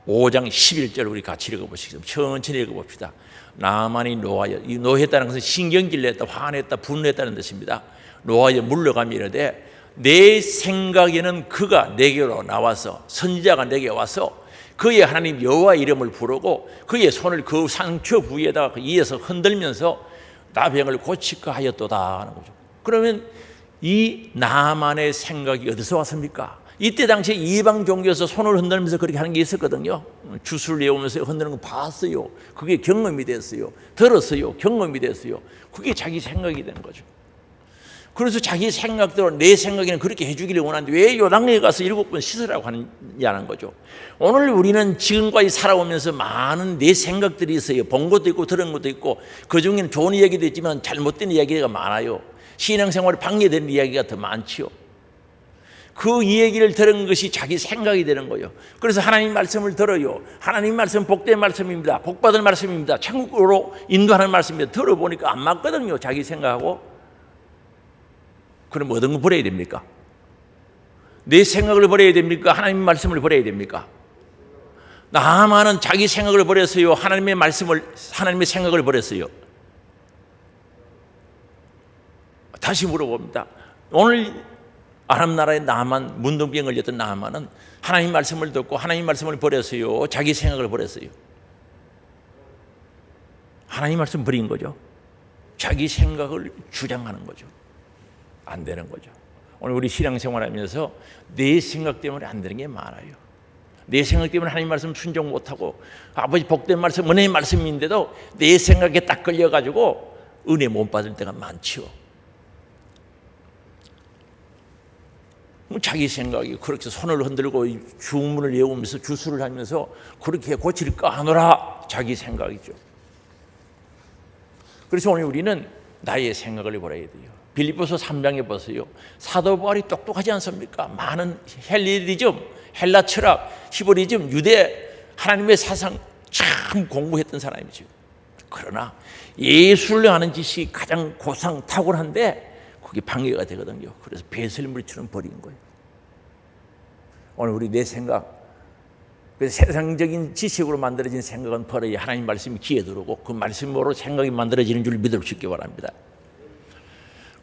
5장 11절 우리 같이 읽어보시겠습니다. 천천히 읽어봅시다. 나만이 노하여, 이 노했다는 것은 신경질 냈다, 화냈다, 분노했다는 뜻입니다. 노하여 물러가며 이르되 내 생각에는 그가 내게로 나와서 선지자가 내게 와서 그의 하나님 여호와 이름을 부르고 그의 손을 그 상처 부위에다가 이에서 흔들면서 나병을 고칠까 하였도다 하는 거죠. 그러면 이 나만의 생각이 어디서 왔습니까? 이때 당시에 이방 종교에서 손을 흔들면서 그렇게 하는 게 있었거든요. 주술을 외우면서 흔드는 거 봤어요. 그게 경험이 됐어요. 들었어요. 경험이 됐어요. 그게 자기 생각이 되는 거죠. 그래서 자기 생각대로 내 생각에는 그렇게 해주기를 원하는데 왜 요단강에 가서 7번 씻으라고 하느냐는 거죠. 오늘 우리는 지금까지 살아오면서 많은 내 생각들이 있어요. 본 것도 있고 들은 것도 있고 그중에는 좋은 이야기도 있지만 잘못된 이야기가 많아요. 신앙생활에 방해되는 이야기가 더 많지요. 그 이야기를 들은 것이 자기 생각이 되는 거예요. 그래서 하나님 말씀을 들어요. 하나님 말씀 복된 말씀입니다. 복받을 말씀입니다. 천국으로 인도하는 말씀입니다. 들어보니까 안 맞거든요. 자기 생각하고. 그럼 어떤 거 버려야 됩니까? 내 생각을 버려야 됩니까? 하나님 말씀을 버려야 됩니까? 나만은 자기 생각을 버렸어요. 하나님의 생각을 버렸어요. 다시 물어봅니다. 오늘 아랍 나라의 나만, 문둥병 걸렸던 나만은 하나님 말씀을 듣고 하나님 말씀을 버렸어요. 자기 생각을 버렸어요. 하나님 말씀 버린 거죠. 자기 생각을 주장하는 거죠. 안 되는 거죠. 오늘 우리 신앙생활하면서 내 생각 때문에 안 되는 게 많아요. 내 생각 때문에 하나님 말씀 순종 못하고 아버지 복된 말씀, 은혜의 말씀인데도 내 생각에 딱 걸려가지고 은혜 못 받을 때가 많지요. 자기 생각이 그렇게 손을 흔들고 주문을 외우면서 주술을 하면서 그렇게 고칠까 하노라 자기 생각이죠. 그래서 오늘 우리는 나의 생각을 버려야 돼요. 빌립보서 3장에 보세요. 사도 바울이 똑똑하지 않습니까? 많은 헬리니즘, 헬라 철학, 히브리즘, 유대 하나님의 사상 참 공부했던 사람이죠. 그러나 예술을 하는 짓이 가장 고상 탁월한데 그게 방해가 되거든요. 그래서 배설물처럼 버린 거예요. 오늘 우리 내 생각, 세상적인 지식으로 만들어진 생각은 버려야 하나님 말씀이 귀에 들어오고 그 말씀으로 생각이 만들어지는 줄 믿을 수 있기 바랍니다.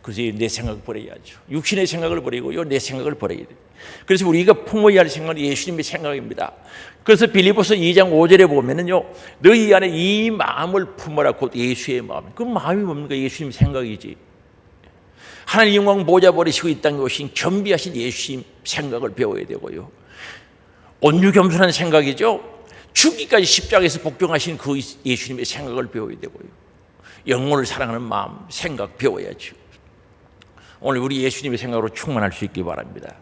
그래서 내 생각을 버려야죠. 육신의 생각을 버리고요, 내 생각을 버려야 돼요. 그래서 우리가 품어야 할 생각은 예수님의 생각입니다. 그래서 빌립보서 2장 5절에 보면은요, 너희 안에 이 마음을 품어라 곧 예수의 마음. 그 마음이 뭡니까? 예수님 생각이지. 하나님 영광 보좌 버리시고 이 땅에 오신 겸비하신 예수님 생각을 배워야 되고요. 온유 겸손한 생각이죠. 죽기까지 십자가에서 복종하신 그 예수님의 생각을 배워야 되고요. 영혼을 사랑하는 마음, 생각 배워야죠. 오늘 우리 예수님의 생각으로 충만할 수 있기 바랍니다.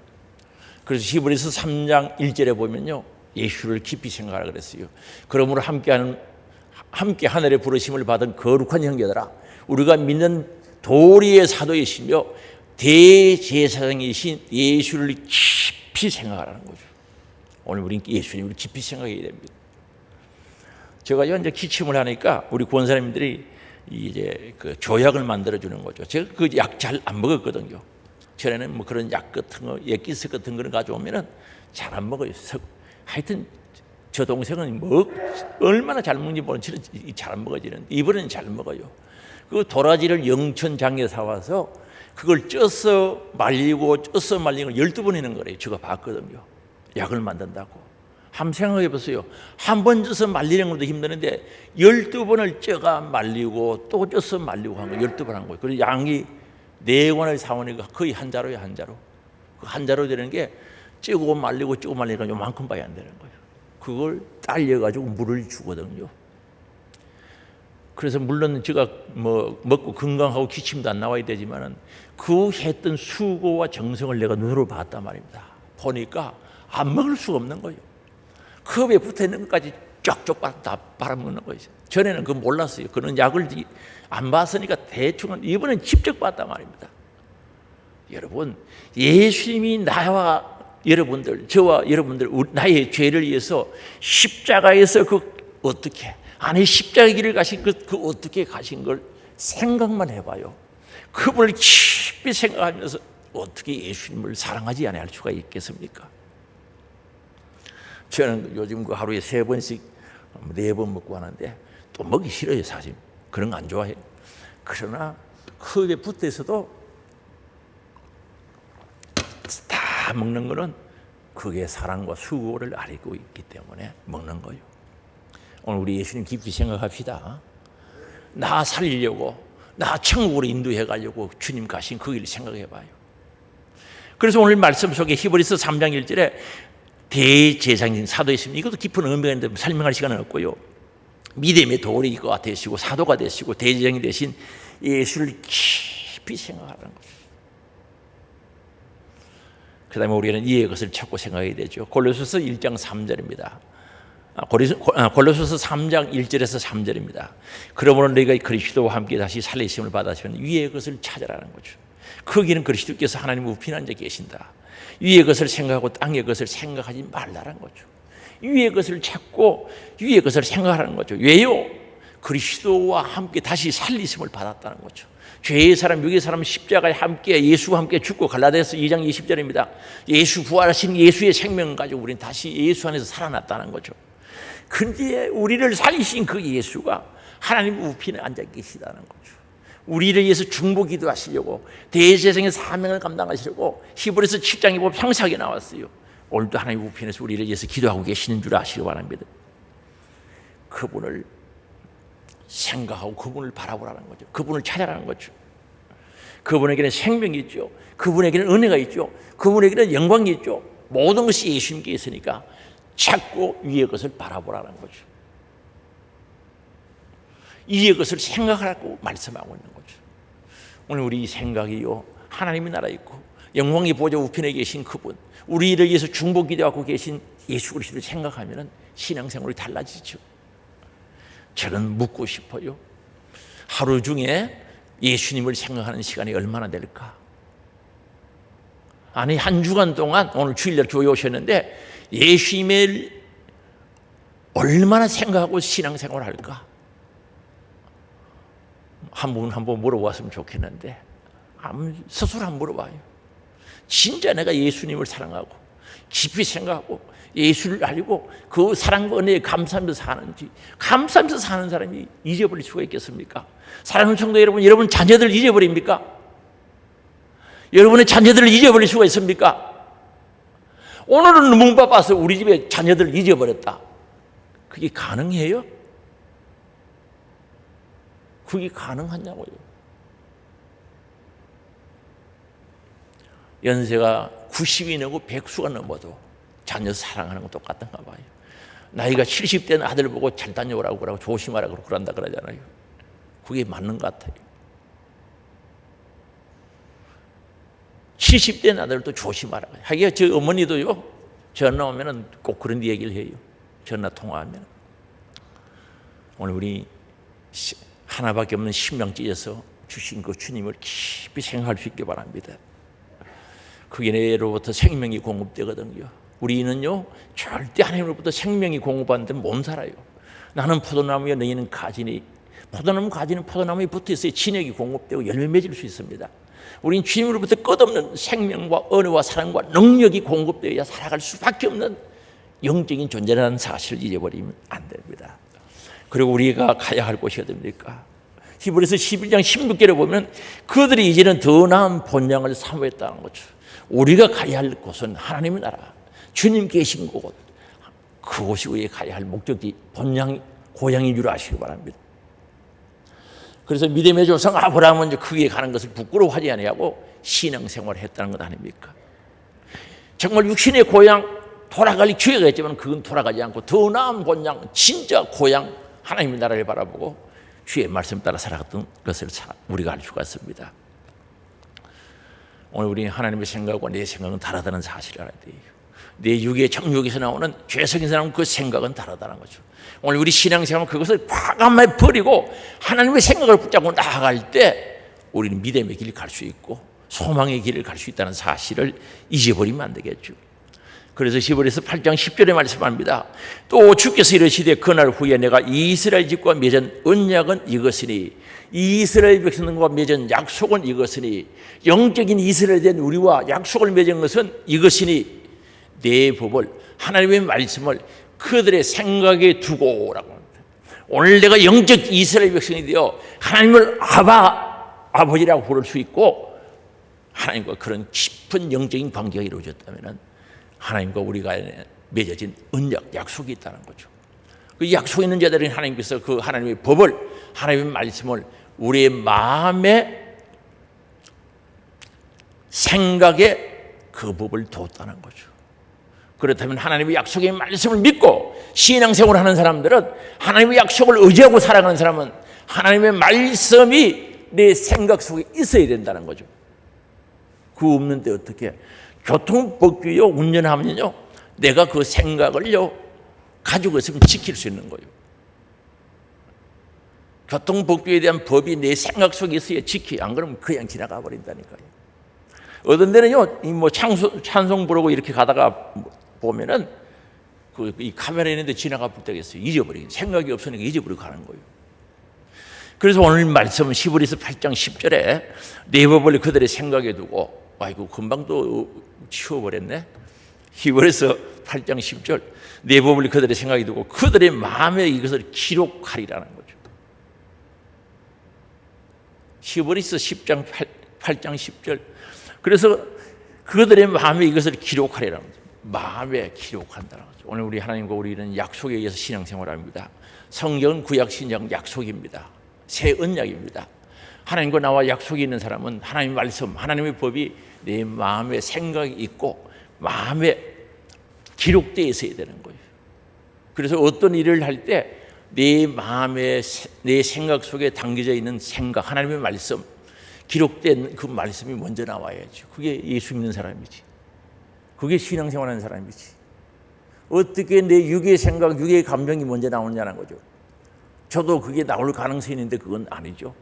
그래서 히브리서 3장 1절에 보면요, 예수를 깊이 생각하라 그랬어요. 그러므로 함께하는 함께 하늘의 부르심을 받은 거룩한 형제들아, 우리가 믿는 도리의 사도이시며 대제사장이신 예수를 깊이 생각하라는 거죠. 오늘 우리는 예수님을 깊이 생각해야 됩니다. 제가 이제 기침을 하니까 우리 권사님들이 이제 그 조약을 만들어 주는 거죠. 제가 그 약 잘 안 먹었거든요. 전에는 뭐 그런 약 같은 거, 액기스 같은 거를 가져오면은 잘 안 먹어요. 하여튼 저 동생은 뭐 얼마나 잘 먹는지 모르는 잘 안 먹어지는. 이번에는 잘 먹어요. 그 도라지를 영천장에 사와서 그걸 쪄서 말리는 걸 12번 하는 거래요. 제가 봤거든요. 약을 만든다고. 한번 생각해 보세요. 한 번 쪄서 말리는 것도 힘드는데 12번을 쪄가 말리고 또 쪄서 말리고 한 거 12번 한 거예요. 그래서 양이 4권을 사오니까 거의 한 자루예요, 한 자루. 그 한 자루 되는 게 찌고 말리고 요만큼 밖에 안 되는 거예요. 그걸 딸려가지고 물을 주거든요. 그래서 물론 제가 뭐 먹고 건강하고 기침도 안 나와야 되지만은 그 했던 수고와 정성을 내가 눈으로 봤단 말입니다. 보니까 안 먹을 수가 없는 거예요. 컵에 붙어 있는 것까지 쪽쪽 다 빨아먹는 거예요. 전에는 그거 몰랐어요. 그런 약을 안 봤으니까 대충은 이번엔 직접 봤단 말입니다. 여러분, 예수님이 나와 여러분들, 저와 여러분들, 나의 죄를 위해서 십자가에서 그 어떻게 아니 십자가 길을 가신 그 어떻게 가신 걸 생각만 해봐요. 그분을 깊이 생각하면서 어떻게 예수님을 사랑하지 않을 수가 있겠습니까? 저는 요즘 그 하루에 3번씩 4번 먹고 하는데 또 먹기 싫어요. 사실 그런 거 안 좋아해요. 그러나 컵에 붙어 있어도 다 먹는 거는 그게 사랑과 수고를 알고 있기 때문에 먹는 거예요. 오늘 우리 예수님 깊이 생각합시다. 나 살리려고, 나 천국으로 인도해 가려고 주님 가신 그 일을 생각해 봐요. 그래서 오늘 말씀 속에 히브리서 3장 1절에 대제사장인 사도이십니다. 이것도 깊은 의미가 있는데 설명할 시간은 없고요. 믿음의 도리가 되시고 사도가 되시고 대제사장이 되신 예수를 깊이 생각하는 거죠. 그 다음에 우리는 이의 것을 찾고 생각해야 되죠. 골로새서 1장 3절입니다. 골로새서 3장 1절에서 3절입니다. 그러므로 너희가 그리스도와 함께 다시 살리심을 받았으면 위의 것을 찾으라는 거죠. 거기는 그리스도께서 하나님 우편에 앉아 계신다. 위의 것을 생각하고 땅의 것을 생각하지 말라는 거죠. 위의 것을 찾고 위의 것을 생각하라는 거죠. 왜요? 그리스도와 함께 다시 살리심을 받았다는 거죠. 죄의 사람, 육의 사람 십자가에 함께 예수와 함께 죽고 갈라디아서 2장 20절입니다. 예수 부활하신 예수의 생명을 가지고 우리는 다시 예수 안에서 살아났다는 거죠. 그런데 우리를 살리신 그 예수가 하나님 우편에 앉아 계시다는 거죠. 우리를 위해서 중보기도 하시려고 대제사장의 사명을 감당하시려고 히브리서 7장에 보면 평사하게 나왔어요. 오늘도 하나님 우편에서 우리를 위해서 기도하고 계시는 줄 아시기 바랍니다. 그분을 생각하고 그분을 바라보라는 거죠. 그분을 찾아라는 거죠. 그분에게는 생명이 있죠. 그분에게는 은혜가 있죠. 그분에게는 영광이 있죠. 모든 것이 예수님께 있으니까 찾고 위의 것을 바라보라는 거죠. 위의 것을 생각하라고 말씀하고 있는 거죠. 오늘 우리 생각이요, 하나님의 나라에 있고 영광의 보좌 우편에 계신 그분, 우리를 위해서 중보 기도하고 계신 예수 그리스도를 생각하면 신앙생활이 달라지죠. 저는 묻고 싶어요. 하루 중에 예수님을 생각하는 시간이 얼마나 될까? 아니, 한 주간 동안 오늘 주일날 교회 오셨는데 예수님을 얼마나 생각하고 신앙생활을 할까? 한번 물어봤으면 좋겠는데 스스로 한번 물어봐요. 진짜 내가 예수님을 사랑하고 깊이 생각하고 예수를 알고 그 사랑과 은혜에 감사하면서 사는지, 감사하면서 사는 사람이 잊어버릴 수가 있겠습니까? 사랑하는 성도 여러분, 여러분 자녀들 잊어버립니까? 여러분의 자녀들을 잊어버릴 수가 있습니까? 오늘은 문 바빠서 우리 집에 자녀들을 잊어버렸다. 그게 가능해요? 그게 가능하냐고요. 연세가 90이 넘고 100수가 넘어도 자녀 사랑하는 건 똑같은가 봐요. 나이가 70된 아들 보고 잘 다녀오라고 그러고 조심하라고 그런다 그러잖아요. 그게 맞는 것 같아요. 70된 아들도 조심하라고. 하기야 저 어머니도요, 전화 오면 꼭 그런 얘기를 해요. 전화 통화하면 오늘 우리 하나밖에 없는 심령 찢어서 주신 그 주님을 깊이 생각할 수 있게 바랍니다. 그게로부터 생명이 공급되거든요. 우리는요 절대 하나님으로부터 생명이 공급받는데 못 살아요. 나는 포도나무여 너희는 가지니. 포도나무 가지는 포도나무에 붙어있어야 진액이 공급되고 열매 맺을 수 있습니다. 우리는 주님으로부터 끝없는 생명과 은혜와 사랑과 능력이 공급되어야 살아갈 수밖에 없는 영적인 존재라는 사실을 잊어버리면 안 됩니다. 그리고 우리가 가야 할 곳이 어딥니까? 히브리서 11장 16절에 보면 그들이 이제는 더 나은 본향을 사모했다는 거죠. 우리가 가야 할 곳은 하나님의 나라, 주님 계신 곳, 그곳이 우리가 가야 할 목적지, 본향, 고향인 줄 아시기 바랍니다. 그래서 믿음의 조상 아브라함은 이제 거기에 가는 것을 부끄러워하지 아니하고 신앙생활을 했다는 것 아닙니까? 정말 육신의 고향 돌아갈 기회가 있지만 그건 돌아가지 않고 더 나은 본향, 진짜 고향 하나님의 나라를 바라보고 주의 말씀 따라 살아갔던 것을 우리가 알 수가 있습니다. 오늘 우리 하나님의 생각과 내 생각은 다르다는 사실을 알아야 돼요. 내 육의 정욕에서 나오는 죄성인 사람은 그 생각은 다르다는 거죠. 오늘 우리 신앙생활은 그것을 과감하게 버리고 하나님의 생각을 붙잡고 나아갈 때 우리는 믿음의 길을 갈 수 있고 소망의 길을 갈 수 있다는 사실을 잊어버리면 안 되겠죠. 그래서 히브리서 8장 10절에 말씀합니다. 또 주께서 이르시되 그날 후에 내가 이스라엘 집과 맺은 언약은 이것이니 이스라엘 백성과 맺은 약속은 이것이니 영적인 이스라엘에 대한 우리와 약속을 맺은 것은 이것이니 내 법을 하나님의 말씀을 그들의 생각에 두고라고 합니다. 오늘 내가 영적 이스라엘 백성이 되어 하나님을 아버지라고 부를 수 있고 하나님과 그런 깊은 영적인 관계가 이루어졌다면 하나님과 우리가 맺어진 언약, 약속이 있다는 거죠. 그 약속 있는 자들은 하나님께서 그 하나님의 법을, 하나님의 말씀을 우리의 마음에 생각에 그 법을 뒀다는 거죠. 그렇다면 하나님의 약속의 말씀을 믿고 신앙생활을 하는 사람들은 하나님의 약속을 의지하고 살아가는 사람은 하나님의 말씀이 내 생각 속에 있어야 된다는 거죠. 그 없는데 어떻게 교통법규요 운전하면요 내가 그 생각을요 가지고 있으면 지킬 수 있는 거예요. 교통법규에 대한 법이 내 생각 속에 있어야 지키. 안 그러면 그냥 지나가 버린다니까요. 어떤 데는요 뭐 찬송 부르고 이렇게 가다가 보면은 이 카메라 있는데 지나가 볼 때가 있어요. 잊어버리고 생각이 없으니까 잊어버리고 가는 거예요. 그래서 오늘 말씀 히브리서 8장 10절에 내 법을 그들의 생각에 두고 아이고 금방 또 치워버렸네. 히브리서 8장 10절 내 법을 그들의 생각에 두고 그들의 마음에 이것을 기록하리라는 거죠. 히브리서 10장 8장 10절 그래서 그들의 마음에 이것을 기록하리라는 거죠. 마음에 기록한다는 거죠. 오늘 우리 하나님과 우리는 약속에 의해서 신앙생활합니다. 성경은 구약 신약 약속입니다. 새 언약입니다. 하나님과 나와 약속이 있는 사람은 하나님의 말씀, 하나님의 법이 내 마음에 생각이 있고 마음에 기록되어 있어야 되는 거예요. 그래서 어떤 일을 할 때 내 마음에 내 생각 속에 담겨져 있는 생각, 하나님의 말씀, 기록된 그 말씀이 먼저 나와야죠. 그게 예수 믿는 사람이지. 그게 신앙생활하는 사람이지. 어떻게 내 육의 생각, 육의 감정이 먼저 나오느냐는 거죠. 저도 그게 나올 가능성이 있는데 그건 아니죠.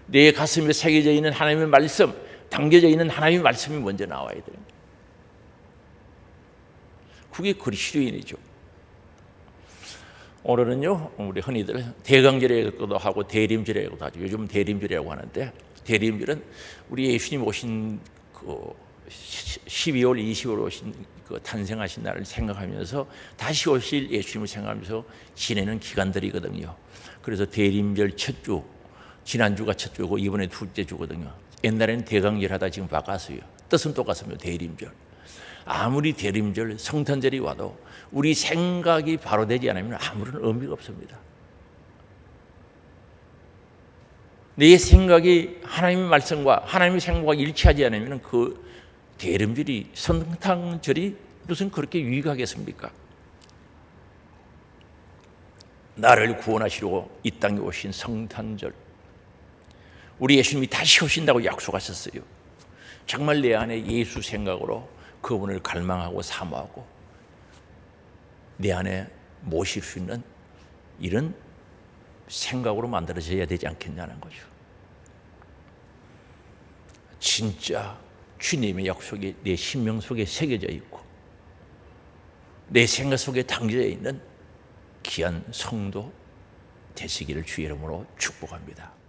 내 가슴에 새겨져 있는 하나님의 말씀, 담겨져 있는 하나님의 말씀이 먼저 나와야 돼요. 그게 그리스도인이죠. 오늘은요, 우리 흔히들 대강절이라고도 하고 대림절이라고도 하죠. 요즘 대림절이라고 하는데 대림절은 우리 예수님 오신 그 12월, 20월 오신 그 탄생하신 날을 생각하면서 다시 오실 예수님을 생각하면서 지내는 기간들이거든요. 그래서 대림절 첫 주, 지난주가 첫 주고 이번에 둘째 주거든요. 옛날에는 대강절 하다 지금 바꿨어요. 뜻은 똑같습니다. 대림절. 아무리 대림절, 성탄절이 와도 우리 생각이 바로 되지 않으면 아무런 의미가 없습니다. 내 생각이 하나님의 말씀과 하나님의 생각과 일치하지 않으면 그 대림절이, 성탄절이 무슨 그렇게 유익하겠습니까? 나를 구원하시려고 이 땅에 오신 성탄절, 우리 예수님이 다시 오신다고 약속하셨어요. 정말 내 안에 예수 생각으로 그분을 갈망하고 사모하고 내 안에 모실 수 있는 이런 생각으로 만들어져야 되지 않겠냐는 거죠. 진짜 주님의 약속이 내 심령 속에 새겨져 있고 내 생각 속에 담겨져 있는 귀한 성도 되시기를 주의 이름으로 축복합니다.